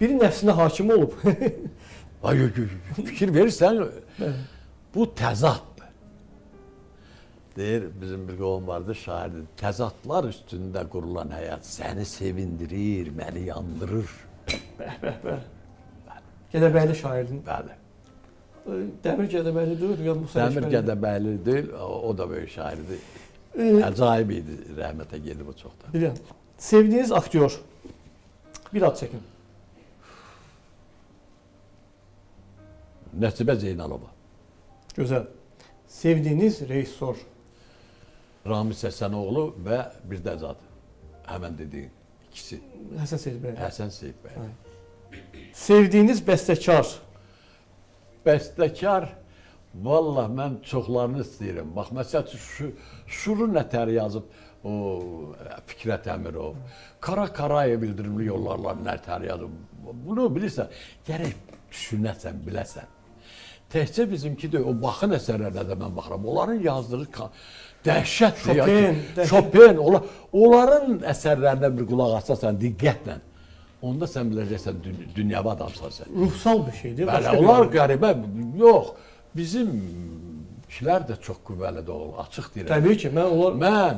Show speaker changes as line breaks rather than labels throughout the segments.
biri nəfsinə hakim olub.
Ay, fikir verirsən, bu təzaddır. Deyir, bizim bir qovum vardı, şairdir. Təzadlar üstündə qurulan həyat səni sevindirir, məni yandırır.
Bəh. Gədəbəyli şairdin.
Bəli.
Dəmir Gədəbəyli deyil, ya Musa
Dəmir Gədəbəyli deyil, o da böyük şairdir. Acayip idi, rəhmətə gedib o çoxdan.
Bilirəm. Sevdiyiniz aktyor. Bir ad çəkin.
Nəsibə Zeynalova.
Gözəl. Sevdiyiniz rejissor.
Ramiz Həsənoğlu və bir də zad. Həmən dediyin ikisi.
Həsən Seyid bəy.
Həsən Seyid bəy.
Sevdiyiniz bəstəkar.
Bəstəkar, vallah mən çoxlarını istəyirəm. Bax, məsəl üçün, Şuru nətər yazıb, o Fikrət Əmirov, Kara Karayev bildirimli yollarla nətər yazıb. Bunu bilirsən, gərək düşünəsən, biləsən. Təhcə bizimki də o baxın əsərlərlə də mən baxıram. Onların yazdığı dəhşətdir. Chopin, onların əsərlərinə bir qulaq asasan diqqətlə. Onda sən biləcəksən, dünyava adamsan sən.
Ruhsal bir şeydir.
Bəli, onlar qəribə, yox. Bizimkilər də çox qüvvəlidir olur, açıq deyirəm.
Təbii ki,
mən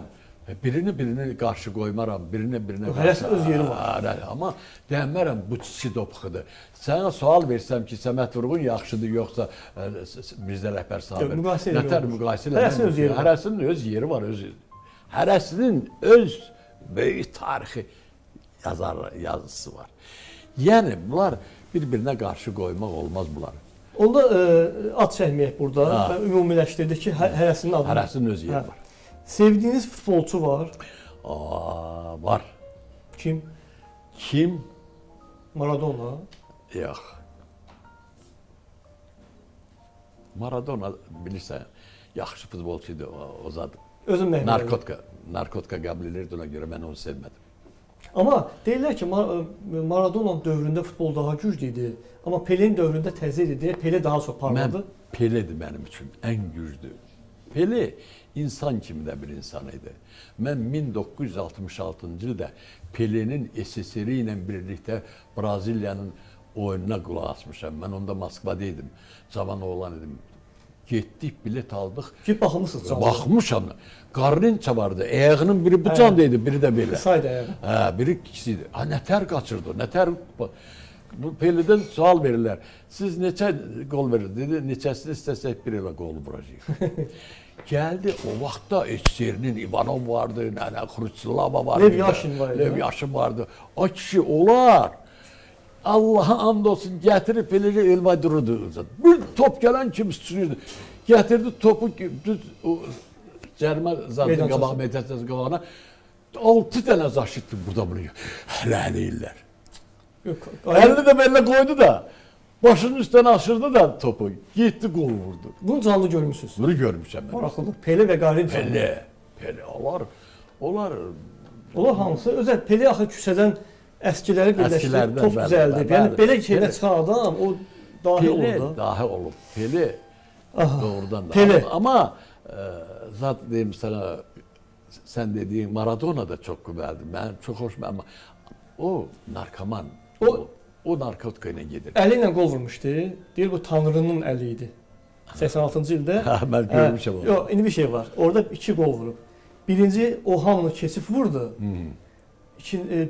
birini qarşı qoymaram, birinə
qarşı. Öz yeri var.
Amma deyəmərəm, bu çiçi dopxıdır. Sənə sual versəm ki, Səməd Vurğun yaxşıdır, yoxsa Mirzə Rəhbər Sabir. Nətər müqayisə eləmək? Hərəsinin öz yeri var. Hərəsinin öz böyük tarixi yazısı var. Yəni, bunlar bir-birinə qarşı qoymaq olmaz bunlar.
Onda ad çəkməyək burada. Ümumiləşdirdik ki, hərəsinin adı.
Hərəsinin öz yeri var.
Sevdiyiniz futbolçu var?
Var.
Kim?
Kim?
Maradona?
Yox. Maradona bilirsən, yaxşı futbolçuydu o zad.
Özün məhnəli.
Narkotika qəbul edirdi, ona görə mən onu sevmədim.
Amma deyirlər ki, Maradona'nın dövründə futbol daha güclü idi. Amma Pele'nin dövründə təzə idi deyə Pele daha çox parladı.
Pele'dir mənim üçün ən güclü. Pele insan kimi də bir insan idi. Mən 1966-cı ildə Pele'nin SSR ilə birlikdə Braziliyanın oyununa qulaq asmışam. Mən onda Moskvada idim, cavan oğlan idim. Getdik, bilet aldıq.
Ki, baxmışsınız canlı.
Baxmışam. Qarınca vardı, ayağının biri bu candaydı, biri də belə.
Saydı ayağı.
Biri ikisiydi. Nətər qaçırdı, nətər... Bu Pele'dən sual verirlər. Siz neçə gol verir? Dedi, neçəsini istəsək bir evə qol vuracaq. Geldi, o vaxtda SSR-nin İvanov vardı, Xruçlava vardı.
Lev Yaşin vardı.
Lev Yaşin vardı. O kişi olar. Allah'a and olsun gətirib Pele'yi Elmadur'du. Bir top gələn kimi sürürdü. Gətirdi topu düz cərimə zaten qabaq mediyasının qabağına 6 dənə zaşitdi burada buraya. Hələ deyirlər. 50 də belə qoydu da başının üstüne aşırdı da topu. Gitti gol vurdu.
Bunu canlı görmüşsünüz.
Bunu görmüşəm mən.
Maraqlıdır. Pele və Qarinca.
Pele. Onlar
hamısı özəl Pele axı küçədən əskiləri birləşdirib top düzəldib. Yəni belə şeylə çıxan adam o dahi oldu.
Pele dahi olub. Pele doğrudan da.
Pele.
Amma zat deyim sana, sən dediyin Maradona da çox qüvvəlidir. Mən çox xoşum amma o narkoman. O narkotika ilə gedir.
Əli ilə qol vurmuşdu. Deyir bu Tanrının əli idi. 86-cı ildə.
Mən görmüşəm onu.
Yox, indi bir şey var. Orada 2 qol vurub. Birinci o hamını keçib vurdu.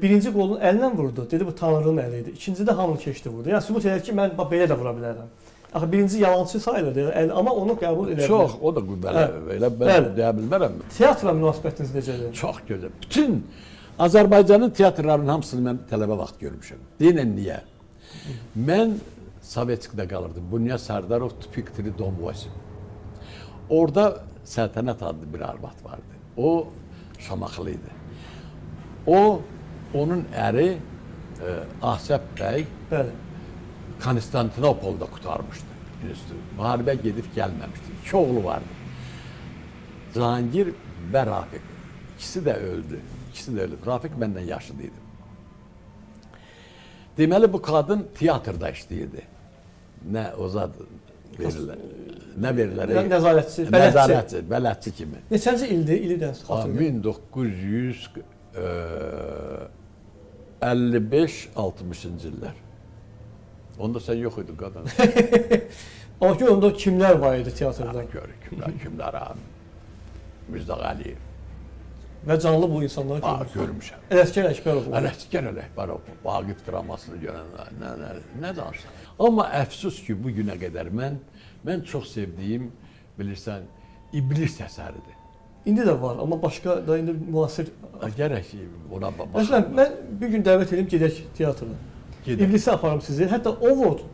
Birinci qolunu əlinlə vurdu. Dedi bu Tanrının əli idi. İkinci də hamını keçdi vurdu. Yəni sübut edir ki, mən belə də vura bilərəm. Axı birinci yalançı sayılır, amma onu qəbul edə bilər.
Çox, o da qüvvəli. Elə mən deyə bilmərəm.
Teatra münasibətiniz necədir?
Çox gözəl. Bütün Azərbaycanın teatrlarının hamısını mən tələbə vaxt görmüşəm. Deyinən niyə? Mən Sovetskdə qalırdım. Bunya Sardarov Tupik 3 Dom 8. Orada Səltənət adlı bir arvad vardı. O Şamaxılı idi. Onun əri Ahsəb bəy Konstantinopolda qutarmışdı. Müharibə gedib gəlməmişdi. 2 oğlu vardı. Cahangir və Rafiq. İkisi də öldü. Rafiq məndən yaşlı idi. Deməli, bu qadın teatrda işləyirdi. Nə o zad verirlər. Nə verirlər?
Nəzarətçi,
bələdçi kimi.
Neçənci ildir? İlidən xatırlayın.
1955-60-cı illər. Onda sən yox idin qadın.
Amma ki onda kimlər var idi teatrda?
Görür, kimlər ha? Müzdaq Əliyev.
Və canlı bu insanları
Görmüşəm.
Ələsgər Əkbərov.
Ələsgər Əkbərov, Vaqif dramasını görənlər, nə danışsan. Amma əfsus ki, bu günə qədər mən çox sevdiyim, bilirsən, İblis əsəridir.
İndi də var, amma başqa da indi müasir.
Gərək ona baxaq.
Məsələn, mən bir gün dəvət edeyim gedək teatra. İblisi aparım sizi. Hətta Ovod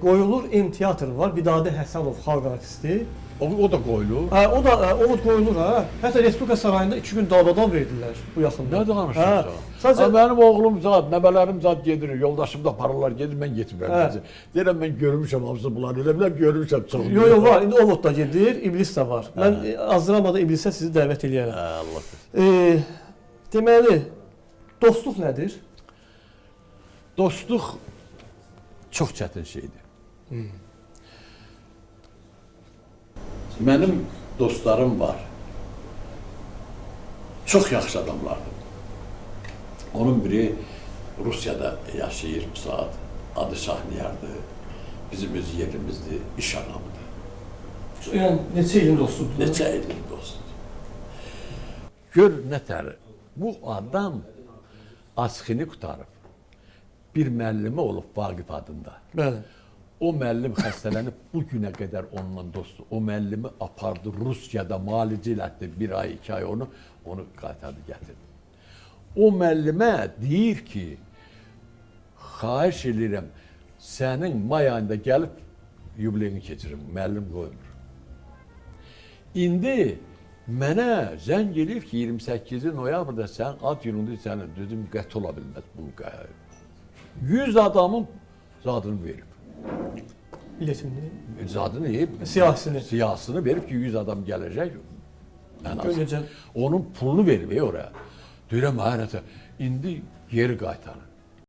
qoyulur, M teatrı var. Vidadi Həsənov xalq artisti.
O da qoyulur.
Hə, o da Ovod qoyulur ha. Hətta Respublika sarayında 2 gün dalbadan verdilər bu yaxında.
Nə danışırsan?
Sadəcə
mənim oğlum zat, nəvələrim zat gedir, yoldaşım da paralar gedir, mən getmirəm. Deyirəm mən görmüşəm hamısı bunları, elə biləm görmüşəm çox.
Yox, var. İndi Ovod da gedir, İblis də var. Mən azdıramada İblisə sizi dəvət eləyərəm.
Allah.
Deməli, dostluq nədir?
Dostluq çox çətin şeydir. Mənim dostlarım var. Çox yaxşı adamlardır. Onun biri Rusiyada yaşayır bu saat. Adı Şahniyardır. Bizim öz yerimizdir, iş adamıdır.
Yəni neçə ilin dostudur?
Neçə ilin dostudur. Gör nətər, bu adam açxini qutarıb. Bir müəllimi olub Vaqif adında.
Bəli.
O müəllim xəstələnib bu günə qədər onunla dostdur. O müəllimi apardı Rusiyada müalicə elətdi 1 ay, 2 ay onu qaytardı, gətirdi. O müəllimə deyir ki, xahiş edirəm, sənin may ayında gəlib yubileyini keçirim, müəllim qoymur. İndi mənə zəng eləyib ki, 28 noyabrda sən ad günündə sənin dedim, qət ola bilməz bu. 100 adamın zadını verib.
Biletini.
Zadını siyasını verib ki, 100 adam gələcək. Onun pulunu verib oraya. Deyirəm, nətə, indi geri qaytarın.